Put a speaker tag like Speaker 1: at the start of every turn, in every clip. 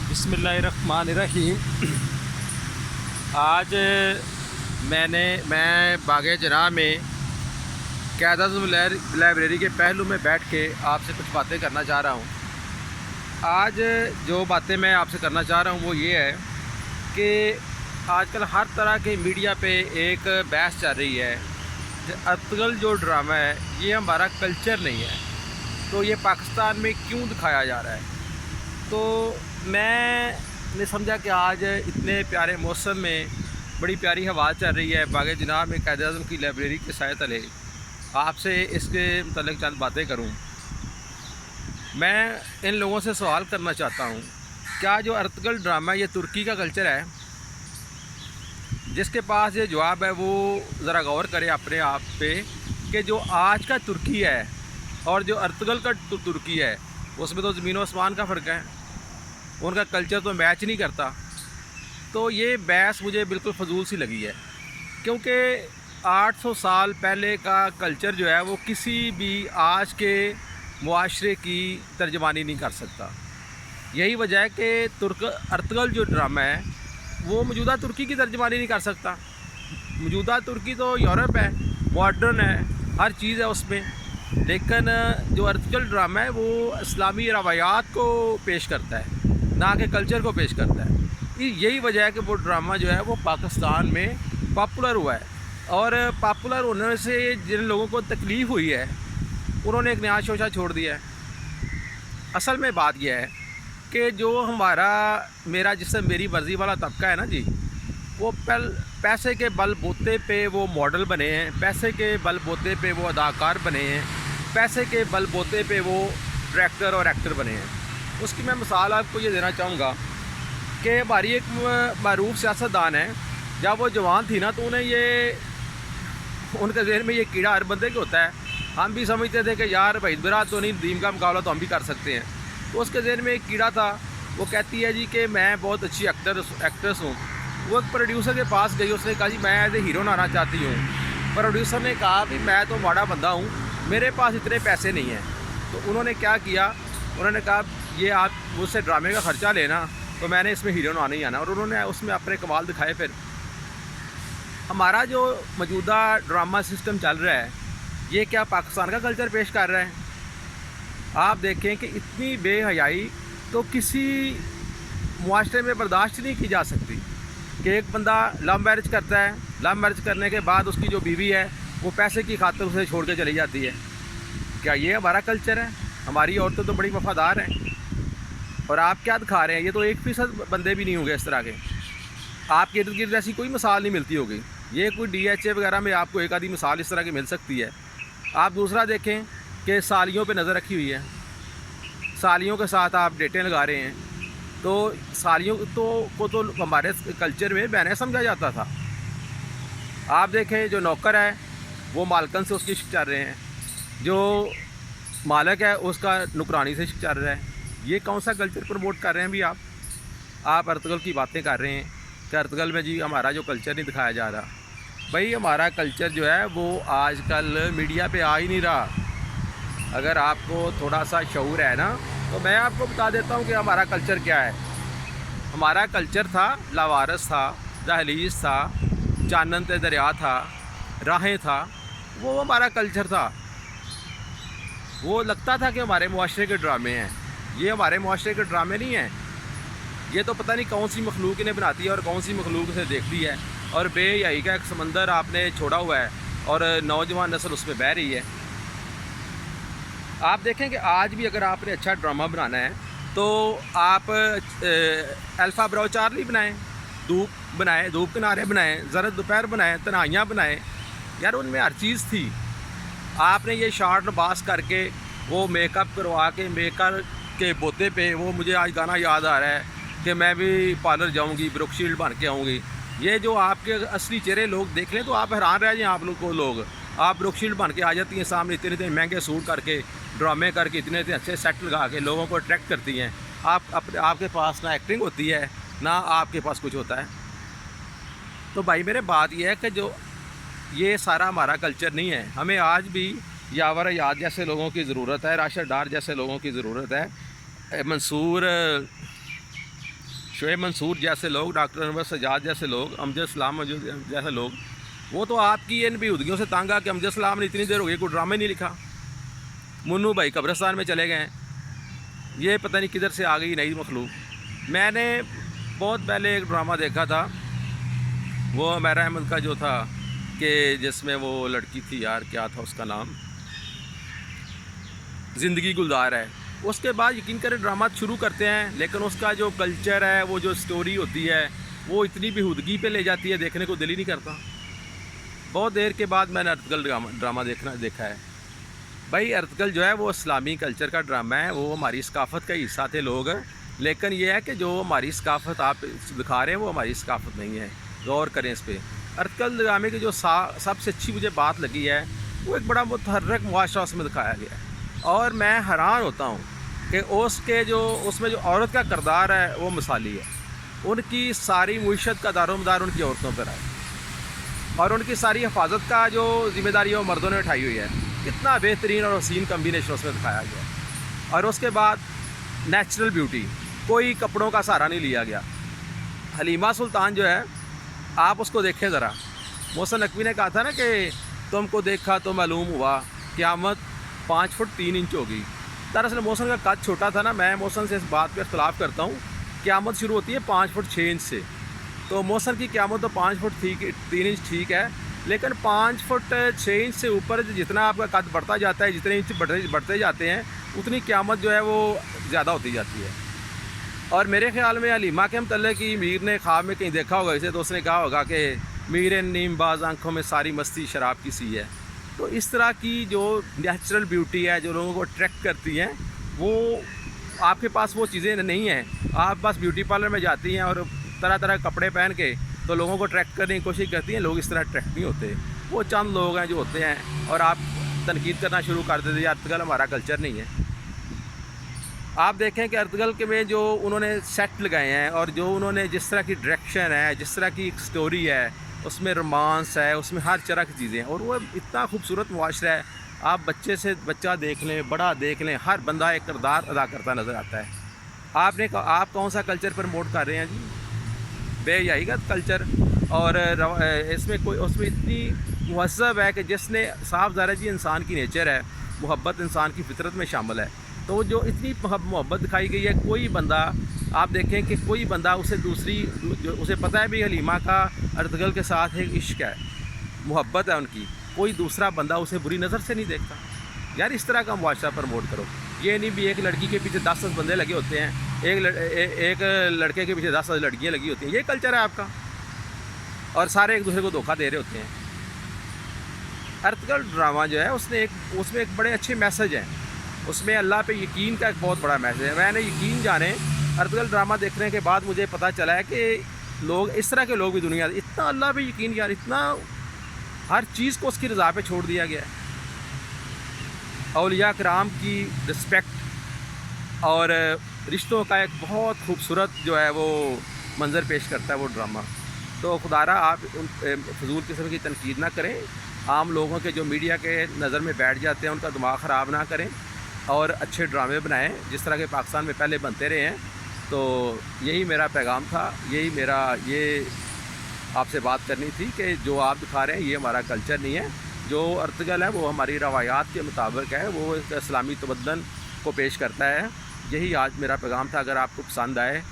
Speaker 1: बिस्मिल्लाहिर्रहमानिर्रहीम। आज मैं बाग जना में क़यादत लाइब्रेरी के पहलू में बैठ के आपसे कुछ बातें करना चाह रहा हूँ। आज जो बातें मैं आपसे करना चाह रहा हूँ वो ये है कि आजकल हर तरह के मीडिया पे एक बहस चल रही है कि अर्तुगरुल जो ड्रामा है ये हमारा कल्चर नहीं है, तो ये पाकिस्तान में क्यों दिखाया जा रहा है। तो मैंने समझा कि आज इतने प्यारे मौसम में बड़ी प्यारी हवा चल रही है, बाग जनाब में कायद-ए-आज़म की लाइब्रेरी के साए तले आपसे इसके मतलब चंद बातें करूं। मैं इन लोगों से सवाल करना चाहता हूं, क्या जो अर्तुगरुल ड्रामा ये तुर्की का कल्चर है? जिसके पास ये जवाब है वो ज़रा गौर करे अपने आप पे कि जो आज का तुर्की है और जो अर्तुगरुल का तुर्की है उसमें तो ज़मीन व आसमान का फ़र्क है, उनका कल्चर तो मैच नहीं करता। तो ये बहस मुझे बिल्कुल फजूल सी लगी है, क्योंकि 800 साल पहले का कल्चर जो है वो किसी भी आज के मुआशरे की तर्जमानी नहीं कर सकता। यही वजह है कि अर्तुगरुल जो ड्रामा है वो मौजूदा तुर्की की तर्जमानी नहीं कर सकता। मौजूदा तुर्की तो यूरोप है, मॉडर्न है, हर चीज़ है उसमें, लेकिन जो अर्तुगरुल ड्रामा है वो इस्लामी रवायात को पेश करता है, ना कि कल्चर को पेश करता है। यही वजह है कि वो ड्रामा जो है वो पाकिस्तान में पॉपुलर हुआ है, और पॉपुलर होने से जिन लोगों को तकलीफ़ हुई है उन्होंने एक नया शोशा छोड़ दिया है। असल में बात यह है कि जो मेरा जिससे मेरी मर्ज़ी वाला तबका है ना जी, वो पैसे के बल बोते पे वो मॉडल बने हैं, पैसे के बल बोते पे वो अदाकार बने हैं, पैसे के बल बोते पे वो डायरेक्टर और एक्टर बने हैं। उसकी मैं मिसाल आपको ये देना चाहूँगा कि हमारी एक मरूफ सियासतदान है, जब वो जवान थी ना तो उनके ज़हन में ये कीड़ा हर बंदे के होता है। हम भी समझते थे कि यार भाई बिरा तो नहीं, दीन का मुकाबला तो हम भी कर सकते हैं। तो उसके ज़हन में एक कीड़ा था, वो कहती है जी कि मैं बहुत अच्छी एक्ट्रेस हूँ। वो एक प्रोड्यूसर के पास गई, उसने कहा जी मैं एज ए हीरो आना चाहती हूँ। प्रोड्यूसर ने कहा भी मैं तो माड़ा बंदा हूँ, मेरे पास इतने पैसे नहीं हैं। तो उन्होंने क्या किया, उन्होंने कहा ये आप मुझसे ड्रामे का ख़र्चा लेना, तो मैंने इसमें हीरो आना ही आना, और उन्होंने उसमें अपने कमाल दिखाए। फिर हमारा जो मौजूदा ड्रामा सिस्टम चल रहा है ये क्या पाकिस्तान का कल्चर पेश कर रहा है? आप देखें कि इतनी बेहयाई तो किसी मुआशरे में बर्दाश्त नहीं की जा सकती कि एक बंदा लव मैरिज करता है, लव मैरिज करने के बाद उसकी जो बीवी है वो पैसे की खातिर उसे छोड़ के चली जाती है। क्या ये हमारा कल्चर है? हमारी औरतें तो बड़ी वफादार हैं, और आप क्या दिखा रहे हैं? ये तो 1% बंदे भी नहीं होंगे इस तरह के। आपके इर्द गिर्द ऐसी कोई मिसाल नहीं मिलती होगी। ये कोई DHA वगैरह में आपको एक आधी मिसाल इस तरह की मिल सकती है। आप दूसरा देखें कि सालियों पे नज़र रखी हुई है, सालियों के साथ आप डेटें लगा रहे हैं, तो सालियों को तो हमारे कल्चर में बहनें समझा जाता था। आप देखें जो नौकर है वो मालकन से उसकी इश्क चल रहे हैं, जो मालिक है उसका नुकरानी से इश्क चल रहा है। ये कौन सा कल्चर प्रमोट कर रहे हैं भी आप अर्तुगरुल की बातें कर रहे हैं कि अर्तुगरुल में जी हमारा जो कल्चर नहीं दिखाया जा रहा। भाई हमारा कल्चर जो है वो आजकल मीडिया पे आ ही नहीं रहा। अगर आपको थोड़ा सा शऊर है ना तो मैं आपको बता देता हूँ कि हमारा कल्चर क्या है। हमारा कल्चर था लावारस था, दहलीज था, चानन ते दरिया था, राहें था, वो हमारा कल्चर था। वो लगता था कि हमारे मुआशरे के ड्रामे हैं, ये हमारे मुआशरे के ड्रामे नहीं हैं। ये तो पता नहीं कौन सी मखलूक ने बनाती है और कौन सी मखलूक से देखती है, और बेहयाई का एक समंदर आपने छोड़ा हुआ है और नौजवान नस्ल उसमें बह रही है। आप देखें कि आज भी अगर आपने अच्छा ड्रामा बनाना है तो आप अल्फ़ा ब्रो चार्ली बनाएं, धूप किनारे बनाएं, ज़रद दोपहर बनाएं, तन्हाइयाँ बनाएं। यार उनमें हर चीज़ थी। आपने ये शार्ट बास करके वो मेकअप करवा के मेकअप के बोते पे, वो मुझे आज गाना याद आ रहा है कि मैं भी पार्लर जाऊंगी, ब्रुक शील्ड बन के आऊँगी। ये जो आपके असली चेहरे लोग देख लें तो आप हैरान रह जाएं। आप लोग आप ब्रुक शील्ड बन के आ जाती हैं सामने, इतने महंगे सूट करके, ड्रामे करके, इतने अच्छे सेट लगा के लोगों को अट्रैक्ट करती हैं। आपके पास ना एक्टिंग होती है ना आपके पास कुछ होता है। तो भाई मेरे बात ये है कि जो ये सारा हमारा कल्चर नहीं है। हमें आज भी यावर याद जैसे लोगों की ज़रूरत है, राशिद डार जैसे लोगों की ज़रूरत है, मंसूर शोएब मंसूर जैसे लोग, डॉक्टर अनवर सजाद जैसे लोग, अमजद सलाम जैसे लोग, वो तो आपकी इन बेहूदगियों से तंग आ कि अमजद सलाम ने इतनी देर हो गई कोई ड्रामे नहीं लिखा, मुन्नू भाई कब्रिस्तान में चले गए, ये पता नहीं किधर से आ गई नई मखलूक। मैंने बहुत पहले एक ड्रामा देखा था, वो उमैर अहमद का जो था कि जिसमें वो लड़की थी यार, क्या था उसका नाम, ज़िंदगी गुलजार है। उसके बाद यकीन करें ड्रामा शुरू करते हैं, लेकिन उसका जो कल्चर है, वो जो स्टोरी होती है, वो इतनी बेहूदगी पे ले जाती है, देखने को दिल ही नहीं करता। बहुत देर के बाद मैंने अर्तगल ड्रामा देखा है। भाई अर्तगल जो है वो इस्लामी कल्चर का ड्रामा है, वो हमारी सकाफ़त का हिस्सा थे लोग, लेकिन ये है कि जो हमारी सकाफ़त आप दिखा रहे हैं वो हमारी सकाफ़त नहीं है, गौर करें इस पर। अर्तगल ड्रामे की जो सबसे अच्छी मुझे बात लगी है, वो एक बड़ा मुतहर्रिक मुआशरा उसमें दिखाया गया है, और मैं हैरान होता हूँ कि उसमें जो औरत का किरदार है वो मिसाली है। उनकी सारी मुईशत का दारोमदार उनकी औरतों पर है, और उनकी सारी हिफाजत का जो ज़िम्मेदारी है वो मर्दों ने उठाई हुई है। कितना बेहतरीन और हसीन कम्बिनेशन उसमें दिखाया गया है। और उसके बाद नेचुरल ब्यूटी, कोई कपड़ों का सहारा नहीं लिया गया। हलीमा सुल्तान जो है, आप उसको देखें ज़रा, मोहसिन नकवी ने कहा था ना कि तुमको देखा तो मालूम हुआ क़यामत 5 फुट 3 इंच होगी। दरअसल मोहसिन का कद छोटा था ना, मैं मोहसिन से इस बात पर इख्तलाफ करता हूँ। क़यामत शुरू होती है 5 फुट 6 इंच से, तो मोहसिन की क़यामत तो 5 फुट 3 इंच ठीक है, लेकिन 5 फुट 6 इंच से ऊपर जितना आपका कद बढ़ता जाता है, जितने इंच बढ़ते जाते हैं, उतनी क़यामत जो है वो ज़्यादा होती जाती है। और मेरे ख़्याल में हलीमा के मतलब कि मीर ने ख्वाब में कहीं देखा होगा इसे, तो उसने कहा होगा कि मीर नीम बाज आँखों में सारी मस्ती शराब की सी है। तो इस तरह की जो नेचुरल ब्यूटी है, जो लोगों को अट्रैक्ट करती हैं, वो आपके पास वो चीज़ें नहीं हैं। आप बस ब्यूटी पार्लर में जाती हैं और तरह तरह के कपड़े पहन के तो लोगों को अट्रैक्ट करने की कोशिश करती हैं। लोग इस तरह अट्रैक्ट नहीं होते, वो चंद लोग हैं जो होते हैं, और आप तनकीद करना शुरू कर देते हैं अर्तगल हमारा कल्चर नहीं है। आप देखें कि अर्तगल के में जो उन्होंने सेट लगाए हैं, और जो उन्होंने जिस तरह की डायरेक्शन है, जिस तरह की स्टोरी है, उसमें रोमांस है, उसमें हर तरह की चीज़ें हैं, और वो इतना खूबसूरत मुआशरा है। आप बच्चे से बच्चा देख लें, बड़ा देख लें, हर बंदा एक किरदार अदा करता नज़र आता है। आप कौन सा कल्चर प्रमोट कर रहे हैं जी? बेहयाई का कल्चर। और इसमें उसमें इतनी महज़ब है कि जिसने साफ ज़ाहिर है जी इंसान की नेचर है, मोहब्बत इंसान की फितरत में शामिल है, तो जो इतनी मोहब्बत दिखाई गई है, कोई बंदा आप देखें कि कोई बंदा उसे पता है भी हलीमा का अर्तगल के साथ एक इश्क है, मोहब्बत है उनकी, कोई दूसरा बंदा उसे बुरी नज़र से नहीं देखता। यार इस तरह का मुआशरा प्रमोट करो। ये नहीं भी एक लड़की के पीछे 10 बंदे लगे होते हैं, एक लड़के के पीछे 10 लड़कियाँ लगी होती हैं, ये कल्चर है आपका, और सारे एक दूसरे को धोखा दे रहे होते हैं। अर्तगल ड्रामा जो है उसमें एक बड़े अच्छे मैसेज हैं, उसमें अल्लाह पे यकीन का एक बहुत बड़ा मैसेज है। मैंने यकीन जाने अर्तगल ड्रामा देखने के बाद मुझे पता चला है कि लोग इस तरह के लोग भी दुनिया इतना अल्लाह पे यकीन, यार इतना हर चीज़ को उसकी रज़ा पे छोड़ दिया गया है। औलिया किराम की रिस्पेक्ट और रिश्तों का एक बहुत खूबसूरत जो है वो मंज़र पेश करता है वो ड्रामा। तो खुदारा आप फजूल किस्म की तनकीद ना करें, आम लोगों के जो मीडिया के नज़र में बैठ जाते हैं उनका दिमाग ख़राब ना करें, और अच्छे ड्रामे बनाएं जिस तरह के पाकिस्तान में पहले बनते रहे हैं। तो यही मेरा पैगाम था, ये आपसे बात करनी थी कि जो आप दिखा रहे हैं ये हमारा कल्चर नहीं है। जो अर्तगल है वो हमारी रवायात के मुताबिक है, वो एक इस्लामी तमद्दुन को पेश करता है। यही आज मेरा पैगाम था। अगर आपको पसंद आए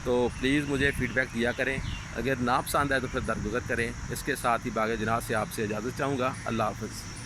Speaker 1: तो प्लीज़ मुझे फ़ीडबैक दिया करें, अगर ना पसंद आए तो फिर दरगुजर करें। इसके साथ ही बाग़े जनाब से आपसे इजाज़त चाहूँगा। अल्लाह हाफ़िज़।